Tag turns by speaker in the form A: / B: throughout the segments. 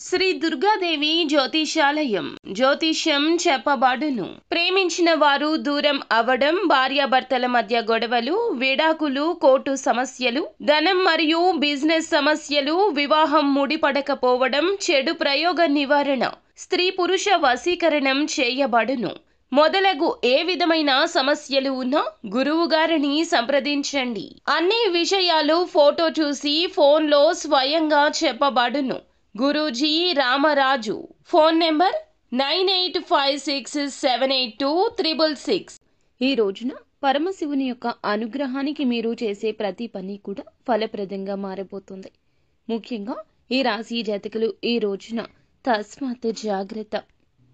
A: శ్రీ దుర్గాదేవి జ్యోతిషాలయం జ్యోతిష్యం చెప్పబడును. ప్రేమించిన వారు దూరం అవడం, భార్యాభర్తల మధ్య గొడవలు, విడాకులు, కోర్టు సమస్యలు, ధనం మరియు బిజినెస్ సమస్యలు, వివాహం ముడిపడకపోవడం, చెడు ప్రయోగ నివారణ, స్త్రీ పురుష వశీకరణం చేయబడును. మొదలగు ఏ విధమైన సమస్యలు ఉన్నా గురువు గారిని సంప్రదించండి. అన్ని విషయాలు ఫోటో చూసి ఫోన్లో స్వయంగా చెప్పబడును. గురూజీ రామరాజు. Phone number 9856782666. ఈ రోజున పరమశివుని యొక్క అనుగ్రహానికి మీరు చేసే ప్రతి పని కూడా ఫలప్రదంగా మారబోతుంది. ముఖ్యంగా ఈ రాశి జాతకులు ఈ రోజున తస్మాత్ జాగ్రత్త.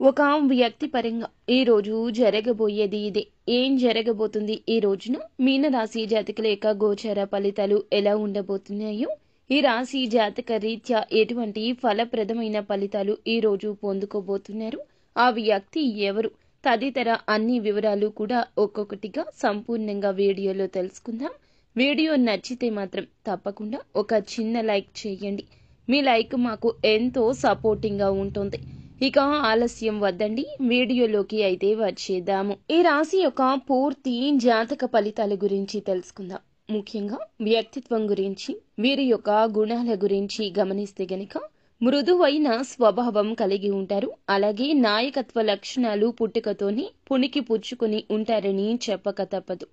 A: ఒక వ్యక్తి పరంగా ఈ రోజు జరగబోయేది ఇదే. ఏం జరగబోతుంది ఈ రోజున మీనరాశి జాతకుల యొక్క గోచర ఫలితాలు ఎలా ఉండబోతున్నాయో, ఈ రాశి జాతక రీత్యా ఎటువంటి ఫలప్రదమైన ఫలితాలు ఈ రోజు పొందుకోబోతున్నారు, ఆ వ్యక్తి ఎవరు తదితర అన్ని వివరాలు కూడా ఒక్కొక్కటిగా సంపూర్ణంగా వీడియోలో తెలుసుకుందాం. వీడియో నచ్చితే మాత్రం తప్పకుండా ఒక చిన్న లైక్ చేయండి. మీ లైక్ మాకు ఎంతో సపోర్టింగ్ గా ఉంటుంది. ఇక ఆలస్యం వద్దండి, వీడియోలోకి అయితే వచ్చేద్దాము. ఈ రాశి యొక్క పూర్తి జాతక ఫలితాల గురించి తెలుసుకుందాం. ముఖ్యంగా వ్యక్తిత్వం గురించి, వీరి యొక్క గుణాల గురించి గమనిస్తే గనక మృదువైన స్వభావం కలిగి ఉంటారు. అలాగే నాయకత్వ లక్షణాలు పుట్టుకతోనే పుణికి పుచ్చుకుని ఉంటారని చెప్పక తప్పదు.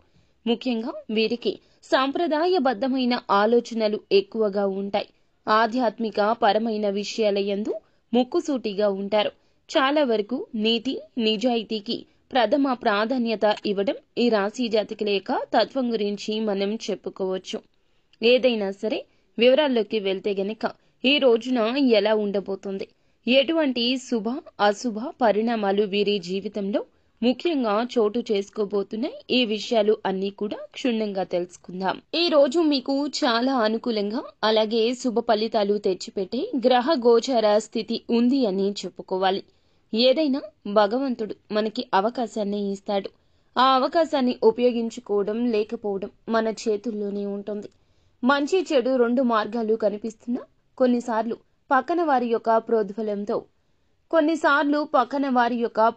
A: ముఖ్యంగా వీరికి సాంప్రదాయబద్ధమైన ఆలోచనలు ఎక్కువగా ఉంటాయి. ఆధ్యాత్మిక పరమైన విషయాల యందు ముక్కుసూటిగా ఉంటారు. చాలా వరకు నీతి నిజాయితీకి ప్రథమ ప్రాధాన్యత ఇవ్వడం ఈ రాశి జాతకుల యొక్క తత్వం గురించి మనం చెప్పుకోవచ్చు. ఏదైనా సరే వివరాల్లోకి వెళ్తే గనక ఈ రోజున ఎలా ఉండబోతుంది, ఎటువంటి శుభ అశుభ పరిణామాలు వీరి జీవితంలో ముఖ్యంగా చోటు చేసుకోబోతున్నాయి, ఈ విషయాలు అన్ని కూడా క్షుణ్ణంగా తెలుసుకుందాం. ఈ రోజు మీకు చాలా అనుకూలంగా అలాగే శుభ ఫలితాలు తెచ్చిపెట్టే గ్రహ గోచర స్థితి ఉంది అని చెప్పుకోవాలి. ఏదైనా భగవంతుడు మనకి అవకాశాన్ని ఇస్తాడు. ఆ అవకాశాన్ని ఉపయోగించుకోవడం లేకపోవడం మన చేతుల్లోనే ఉంటుంది. మంచి చెడు రెండు మార్గాలు కనిపిస్తున్నా కొన్నిసార్లు పక్కన వారి యొక్క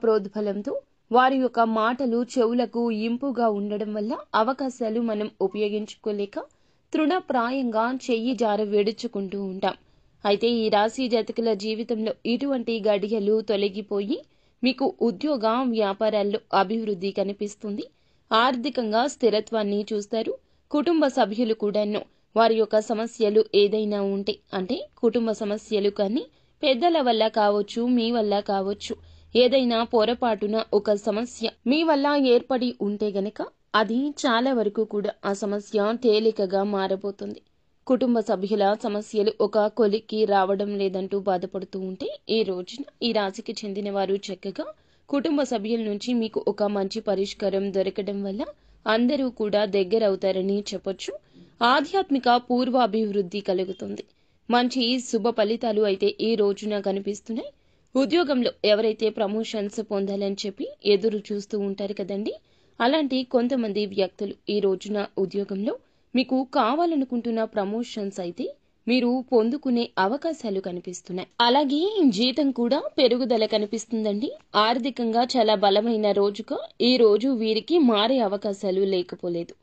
A: ప్రోద్బలంతో వారి యొక్క మాటలు చెవులకు ఇంపుగా ఉండడం వల్ల అవకాశాలు మనం ఉపయోగించుకోలేక తృణప్రాయంగా చెయ్యి జార విడుచుకుంటూ ఉంటాం. అయితే ఈ రాశి జాతకుల జీవితంలో ఇటువంటి గడియలు తొలగిపోయి మీకు ఉద్యోగ వ్యాపారాల్లో అభివృద్ధి కనిపిస్తుంది. ఆర్థికంగా స్థిరత్వాన్ని చూస్తారు. కుటుంబ సభ్యులు కూడాను వారి యొక్క సమస్యలు ఏదైనా ఉంటే, అంటే కుటుంబ సమస్యలు కానీ పెద్దల వల్ల కావచ్చు, మీ వల్ల కావచ్చు, ఏదైనా పొరపాటున ఒక సమస్య మీ వల్ల ఏర్పడి ఉంటే గనక అది చాలా వరకు కూడా ఆ సమస్య తేలికగా మారబోతుంది. కుటుంబ సభ్యుల సమస్యలు ఒక కొలిక్కి రావడం లేదంటూ బాధపడుతూ ఉంటే ఈ రోజున ఈ రాశికి చెందిన వారు చక్కగా కుటుంబ సభ్యుల నుంచి మీకు ఒక మంచి పరిష్కారం దొరకడం వల్ల అందరూ కూడా దగ్గరవుతారని చెప్పొచ్చు. ఆధ్యాత్మిక పూర్వాభివృద్ధి కలుగుతుంది. మంచి శుభ ఫలితాలు అయితే ఈ రోజున కనిపిస్తున్నాయి. ఉద్యోగంలో ఎవరైతే ప్రమోషన్స్ పొందాలని చెప్పి ఎదురు చూస్తూ ఉంటారు కదండి, అలాంటి కొంతమంది వ్యక్తులు ఈ రోజున ఉద్యోగంలో మీకు కావాలనుకుంటున్న ప్రమోషన్స్ అయితే మీరు పొందుకునే అవకాశాలు కనిపిస్తున్నాయి. అలాగే జీతం కూడా పెరుగుదల కనిపిస్తుందండి. ఆర్థికంగా చాలా బలమైన రోజుగా ఈ రోజు వీరికి మారే అవకాశాలు లేకపోలేదు.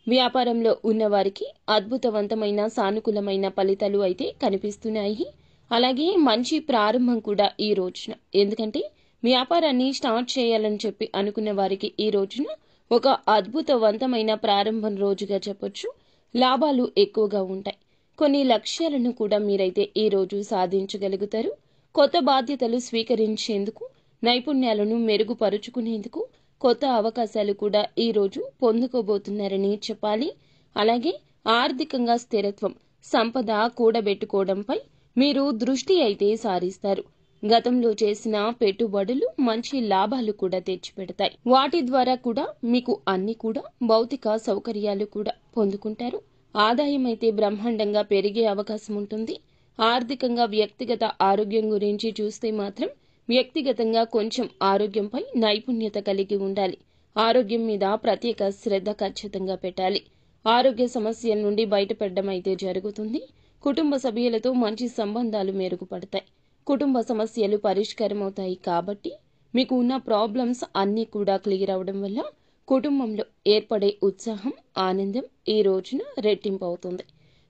A: వ్యాపారంలో ఉన్నవారికి అద్భుతవంతమైన సానుకూలమైన ఫలితాలు అయితే కనిపిస్తున్నాయి. అలాగే మంచి ప్రారంభం కూడా ఈ రోజున, ఎందుకంటే వ్యాపారాన్ని స్టార్ట్ చేయాలని చెప్పి అనుకున్న వారికి ఈ రోజున ఒక అద్భుతవంతమైన ప్రారంభం రోజుగా చెప్పొచ్చు. లాభాలు ఎక్కువగా ఉంటాయి. కొన్ని లక్ష్యాలను కూడా మీరైతే ఈ రోజు సాధించగలుగుతారు. కొత్త బాధ్యతలు స్వీకరించేందుకు, నైపుణ్యాలను మెరుగుపరుచుకునేందుకు కొత్త అవకాశాలు కూడా ఈ రోజు పొందుకోబోతున్నారని చెప్పాలి. అలాగే ఆర్థికంగా స్థిరత్వం, సంపద కూడబెట్టుకోవడంపై మీరు దృష్టి అయితే సారిస్తారు. గతంలో చేసిన పెట్టుబడులు మంచి లాభాలు కూడా తెచ్చిపెడతాయి. వాటి ద్వారా కూడా మీకు అన్ని కూడా భౌతిక సౌకర్యాలు కూడా పొందుకుంటారు. ఆదాయం అయితే బ్రహ్మాండంగా పెరిగే అవకాశం ఉంటుంది. ఆర్థికంగా వ్యక్తిగత ఆరోగ్యం గురించి చూస్తే మాత్రం వ్యక్తిగతంగా కొంచెం ఆరోగ్యంపై నైపుణ్యత కలిగి ఉండాలి. ఆరోగ్యం మీద ప్రత్యేక శ్రద్ధ ఖచ్చితంగా పెట్టాలి. ఆరోగ్య సమస్యల నుండి బయటపడడం అయితే జరుగుతుంది. కుటుంబ సభ్యులతో మంచి సంబంధాలు మెరుగుపడతాయి. కుటుంబ సమస్యలు పరిష్కారం అవుతాయి కాబట్టి మీకు ఉన్న ప్రాబ్లమ్స్ అన్నీ కూడా క్లియర్ అవడం వల్ల కుటుంబంలో ఏర్పడే ఉత్సాహం, ఆనందం ఈ రోజున రెట్టింపు అవుతుంది.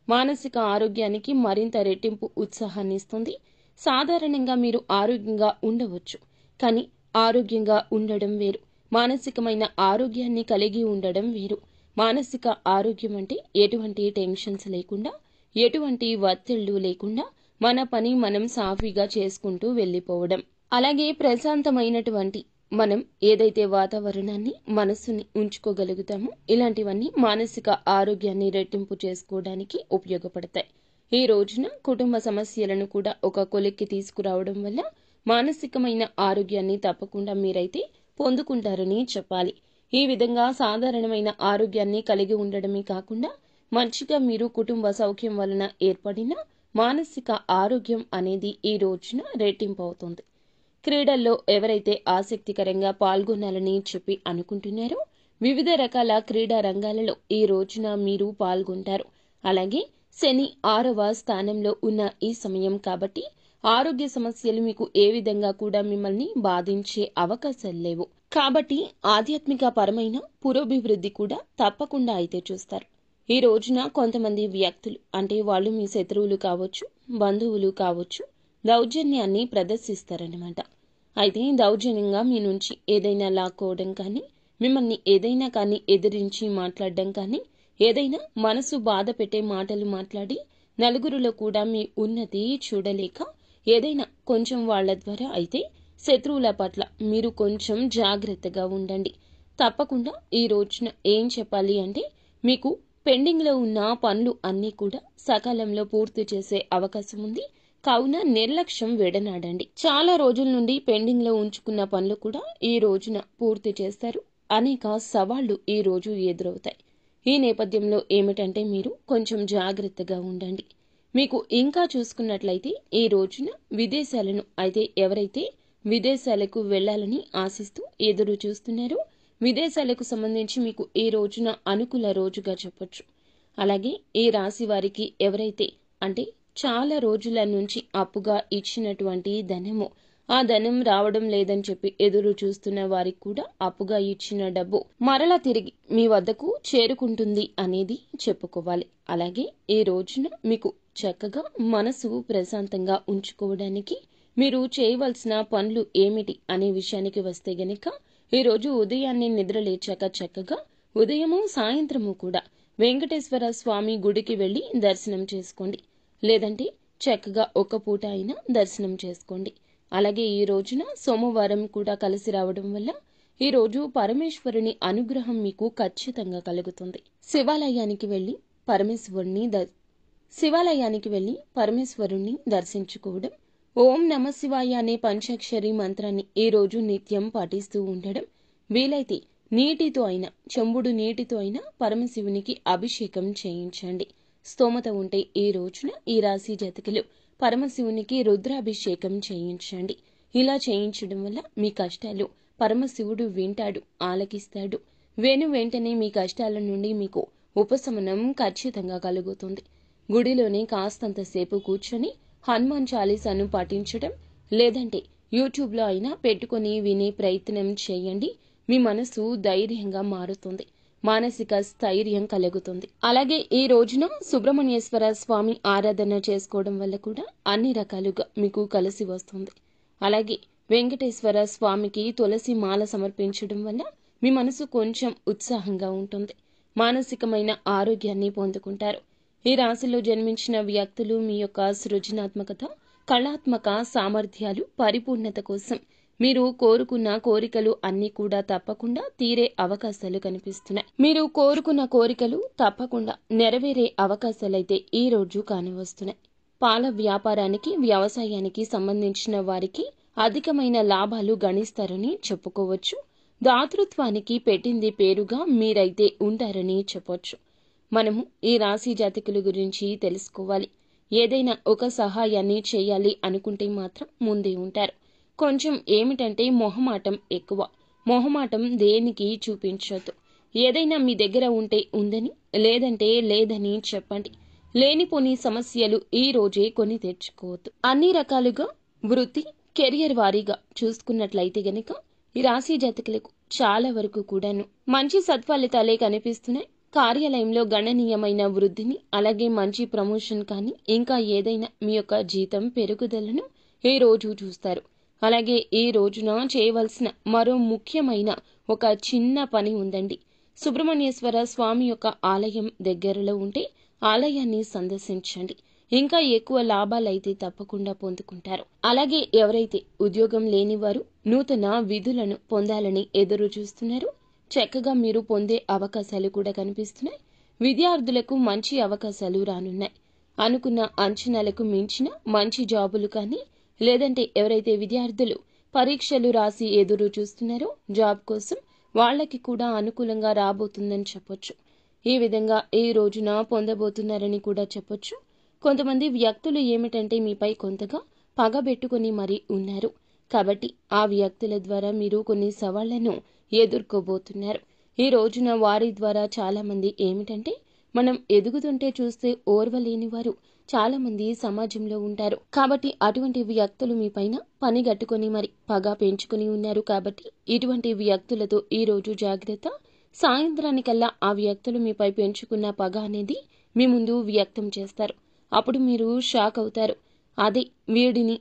A: మానసిక ఆరోగ్యానికి మరింత రెట్టింపు ఉత్సాహాన్ని ఇస్తుంది. సాధారణంగా మీరు ఆరోగ్యంగా ఉండవచ్చు, కానీ ఆరోగ్యంగా ఉండడం వేరు, మానసికమైన ఆరోగ్యాన్ని కలిగి ఉండడం వేరు. మానసిక ఆరోగ్యం అంటే ఎటువంటి టెన్షన్స్ లేకుండా, ఎటువంటి ఒత్తిళ్లు లేకుండా మన పని మనం సాఫీగా చేసుకుంటూ వెళ్ళిపోవడం. అలాగే ప్రశాంతమైనటువంటి మనం ఏదైతే వాతావరణాన్ని, మనస్సుని ఉంచుకోగలుగుతామో ఇలాంటివన్నీ మానసిక ఆరోగ్యాన్ని రెట్టింపు చేసుకోవడానికి ఉపయోగపడతాయి. ఈ రోజున కుటుంబ సమస్యలను కూడా ఒక కొలిక్కి తీసుకురావడం వల్ల మానసికమైన ఆరోగ్యాన్ని తప్పకుండా మీరైతే పొందుకుంటారని చెప్పాలి. ఈ విధంగా సాధారణమైన ఆరోగ్యాన్ని కలిగి ఉండడమే కాకుండా మంచిగా మీరు కుటుంబ సౌఖ్యం వలన ఏర్పడిన మానసిక ఆరోగ్యం అనేది ఈ రోజున రెట్టింపు అవుతుంది. క్రీడల్లో ఎవరైతే ఆసక్తికరంగా పాల్గొనాలని చెప్పి అనుకుంటున్నారో వివిధ రకాల క్రీడా రంగాలలో ఈ రోజున మీరు పాల్గొంటారు. అలాగే శని 6వ స్థానంలో ఉన్న ఈ సమయం కాబట్టి ఆరోగ్య సమస్యలు మీకు ఏ విధంగా కూడా మిమ్మల్ని బాధించే అవకాశాలు లేవు. కాబట్టి ఆధ్యాత్మిక పరమైన పురోభివృద్ధి కూడా తప్పకుండా అయితే చూస్తారు. ఈ రోజున కొంతమంది వ్యక్తులు అంటే వాళ్ళు మీ శత్రువులు కావచ్చు, బంధువులు కావచ్చు, దౌర్జన్యాన్ని ప్రదర్శిస్తారన్నమాట. అయితే దౌర్జన్యంగా మీ నుంచి ఏదైనా లాక్కోవడం కానీ, మిమ్మల్ని ఏదైనా కానీ ఎదిరించి మాట్లాడడం కానీ, ఏదైనా మనసు బాధ పెట్టే మాటలు మాట్లాడి నలుగురిలో కూడా మీ ఉన్నతి చూడలేక ఏదైనా కొంచెం వాళ్ల ద్వారా అయితే శత్రువుల పట్ల మీరు కొంచెం జాగ్రత్తగా ఉండండి. తప్పకుండా ఈ రోజున ఏం చెప్పాలి అంటే మీకు పెండింగ్లో ఉన్న పనులు అన్నీ కూడా సకాలంలో పూర్తి చేసే అవకాశం ఉంది. కావున నిర్లక్ష్యం విడనాడండి. చాలా రోజుల నుండి పెండింగ్లో ఉంచుకున్న పనులు కూడా ఈ రోజున పూర్తి చేస్తారు. అనేక సవాళ్లు ఈ రోజు ఎదురవుతాయి. ఈ నేపథ్యంలో ఏమిటంటే మీరు కొంచెం జాగ్రత్తగా ఉండండి. మీకు ఇంకా చూసుకున్నట్లయితే ఈ రోజున విదేశాలను అయితే ఎవరైతే విదేశాలకు వెళ్లాలని ఆశిస్తూ ఎదురు చూస్తున్నారో విదేశాలకు సంబంధించి మీకు ఈ రోజున అనుకూల రోజుగా చెప్పొచ్చు. అలాగే ఈ రాశి వారికి ఎవరైతే అంటే చాలా రోజుల నుంచి అప్పుగా ఇచ్చినటువంటి ధనము, ఆ ధనం రావడం లేదని చెప్పి ఎదురు చూస్తున్న వారికి కూడా అప్పుగా ఇచ్చిన డబ్బు మరలా తిరిగి మీ వద్దకు చేరుకుంటుంది అనేది చెప్పుకోవాలి. అలాగే ఈ రోజున మీకు చక్కగా మనసు ప్రశాంతంగా ఉంచుకోవడానికి మీరు చేయవలసిన పనులు ఏమిటి అనే విషయానికి వస్తే గనక ఈరోజు ఉదయాన్నే నిద్ర లేచాక చక్కగా ఉదయము సాయంత్రము కూడా వెంకటేశ్వర స్వామి గుడికి వెళ్లి దర్శనం చేసుకోండి. లేదంటే చక్కగా ఒక్క పూట అయినా దర్శనం చేసుకోండి. అలాగే ఈ రోజున సోమవారం కూడా కలిసి రావడం వల్ల ఈ రోజు పరమేశ్వరుని అనుగ్రహం మీకు ఖచ్చితంగా కలుగుతుంది. శివాలయానికి వెళ్లి పరమేశ్వరుణ్ణి దర్శించుకోవడం, ఓం నమ శివాయ అనే పంచాక్షరి మంత్రాన్ని ఈ రోజు నిత్యం పాటిస్తూ ఉండడం, వీలైతే నీటితో అయినా చెంబుడు నీటితో అయినా పరమశివునికి అభిషేకం చేయించండి. స్తోమత ఉంటే ఈ రోజున ఈ రాశి జాతకులు పరమశివునికి రుద్రాభిషేకం చేయించండి. ఇలా చేయించడం వల్ల మీ కష్టాలు పరమశివుడు వింటాడు, ఆలకిస్తాడు. వెంటనే మీ కష్టాల నుండి మీకు ఉపశమనం ఖచ్చితంగా కలుగుతుంది. గుడిలోనే కాస్తంతసేపు కూర్చొని హనుమాన్ చాలీసాను పాటించడం, లేదంటే యూట్యూబ్లో అయినా పెట్టుకుని వినే ప్రయత్నం చేయండి. మీ మనసు ధైర్యంగా మారుతుంది, మానసిక స్థైర్యం కలుగుతుంది. అలాగే ఈ రోజున సుబ్రహ్మణ్యేశ్వర స్వామి ఆరాధన చేసుకోవడం వల్ల కూడా అన్ని రకాలుగా మీకు కలిసి వస్తుంది. అలాగే వెంకటేశ్వర స్వామికి తులసి మాల సమర్పించడం వల్ల మీ మనసు కొంచెం ఉత్సాహంగా ఉంటుంది, మానసికమైన ఆరోగ్యాన్ని పొందుకుంటారు. ఈ రాశిలో జన్మించిన వ్యక్తులు మీ యొక్క సృజనాత్మకత, కళాత్మక సామర్థ్యాలు పరిపూర్ణత కోసం మీరు కోరుకున్న కోరికలు అన్నీ కూడా తప్పకుండా తీరే అవకాశాలు కనిపిస్తున్నాయి. మీరు కోరుకున్న కోరికలు తప్పకుండా నెరవేరే అవకాశాలైతే ఈ రోజు కానవస్తున్నాయి. పాల వ్యాపారానికి, వ్యవసాయానికి సంబంధించిన వారికి అధికమైన లాభాలు గణిస్తారని చెప్పుకోవచ్చు. దాతృత్వానికి పెట్టింది పేరుగా మీరైతే ఉంటారని చెప్పొచ్చు. మనము ఈ రాశి జాతకుల గురించి తెలుసుకోవాలి. ఏదైనా ఒక సహాయాన్ని చేయాలి అనుకుంటే మాత్రం ముందే ఉంటారు. కొంచెం ఏమిటంటే మొహమాటం ఎక్కువ. మొహమాటం దేనికి చూపించొద్దు. ఏదైనా మీ దగ్గర ఉంటే ఉందని, లేదంటే లేదని చెప్పండి. లేనిపోని సమస్యలు ఈ రోజే కొని తెచ్చుకోవద్దు. అన్ని రకాలుగా వృత్తి, కెరియర్ వారీగా చూసుకున్నట్లయితే గనక ఈ రాశి జాతకులకు చాలా వరకు కూడాను మంచి సత్ఫలితాలే కనిపిస్తున్నాయి. కార్యాలయంలో గణనీయమైన వృద్ధిని, అలాగే మంచి ప్రమోషన్ కానీ ఇంకా ఏదైనా మీ యొక్క జీతం పెరుగుదలను ఈ రోజు చూస్తారు. అలాగే ఈ రోజున చేయవలసిన మరో ముఖ్యమైన ఒక చిన్న పని ఉందండి. సుబ్రహ్మణ్యేశ్వర స్వామి యొక్క ఆలయం దగ్గరలో ఉంటే ఆలయాన్ని సందర్శించండి. ఇంకా ఎక్కువ లాభాలైతే తప్పకుండా పొందుకుంటారు. అలాగే ఎవరైతే ఉద్యోగం లేనివారు నూతన విధులను పొందాలని ఎదురు చూస్తున్నారు, చక్కగా మీరు పొందే అవకాశాలు కూడా కనిపిస్తున్నాయి. విద్యార్థులకు మంచి అవకాశాలు రానున్నాయి. అనుకున్న అంచనాలకు మించిన మంచి జాబులు కానీ, లేదంటే ఎవరైతే విద్యార్థులు పరీక్షలు రాసి ఎదురు చూస్తున్నారో జాబ్ కోసం, వాళ్ళకి కూడా అనుకూలంగా రాబోతుందని చెప్పొచ్చు. ఈ విధంగా ఈ రోజున పొందబోతున్నారని కూడా చెప్పొచ్చు. కొంతమంది వ్యక్తులు ఏమిటంటే మీపై కొంతగా పగబెట్టుకుని మరీ ఉన్నారు. కాబట్టి ఆ వ్యక్తుల ద్వారా మీరు కొన్ని సవాళ్లను ఎదుర్కోబోతున్నారు. ఈ రోజున వారి ద్వారా చాలా మంది ఏమిటంటే మనం ఎదుగుతుంటే చూస్తే ఓర్వలేని వారు చాలా మంది సమాజంలో ఉంటారు. కాబట్టి అటువంటి వ్యక్తులు మీ పైన పని గట్టుకొని మరి పగ పెంచుకుని ఉన్నారు. కాబట్టి ఇటువంటి వ్యక్తులతో ఈ రోజు జాగ్రత్త. సాయంత్రానికల్లా ఆ వ్యక్తులు మీపై పెంచుకున్న పగ అనేది మీ ముందు వ్యక్తం చేస్తారు. అప్పుడు మీరు షాక్ అవుతారు. అదే వీరిని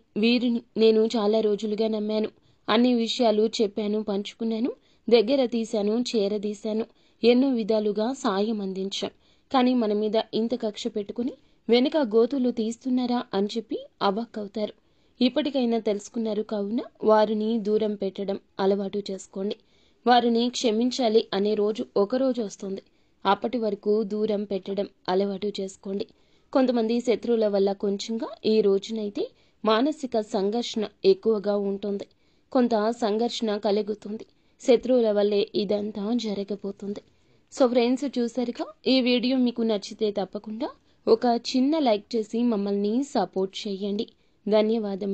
A: నేను చాలా రోజులుగా నమ్మాను, అన్ని విషయాలు చెప్పాను, పంచుకున్నాను, దగ్గర తీశాను, చేరదీశాను, ఎన్నో విధాలుగా సాయం అందించాం. కానీ మన మీద ఇంత కక్ష పెట్టుకుని వెనుక గోతులు తీస్తున్నారా అని చెప్పి అవాక్కవుతారు. ఇప్పటికైనా తెలుసుకున్నారు కావున వారిని దూరం పెట్టడం అలవాటు చేసుకోండి. వారిని క్షమించాలి అనే రోజు ఒకరోజు వస్తుంది. అప్పటి వరకు దూరం పెట్టడం అలవాటు చేసుకోండి. కొంతమంది శత్రువుల వల్ల కొంచెంగా ఈ రోజునైతే మానసిక సంఘర్షణ ఎక్కువగా ఉంటుంది. కొంత సంఘర్షణ కలుగుతుంది. శత్రువుల వల్లే ఇదంతా జరగబోతుంది. సో ఫ్రెండ్స్, చూసారుగా, ఈ వీడియో మీకు నచ్చితే తప్పకుండా ఒక చిన్న లైక్ చేసి మమ్మల్ని సపోర్ట్ చేయండి. ధన్యవాదం.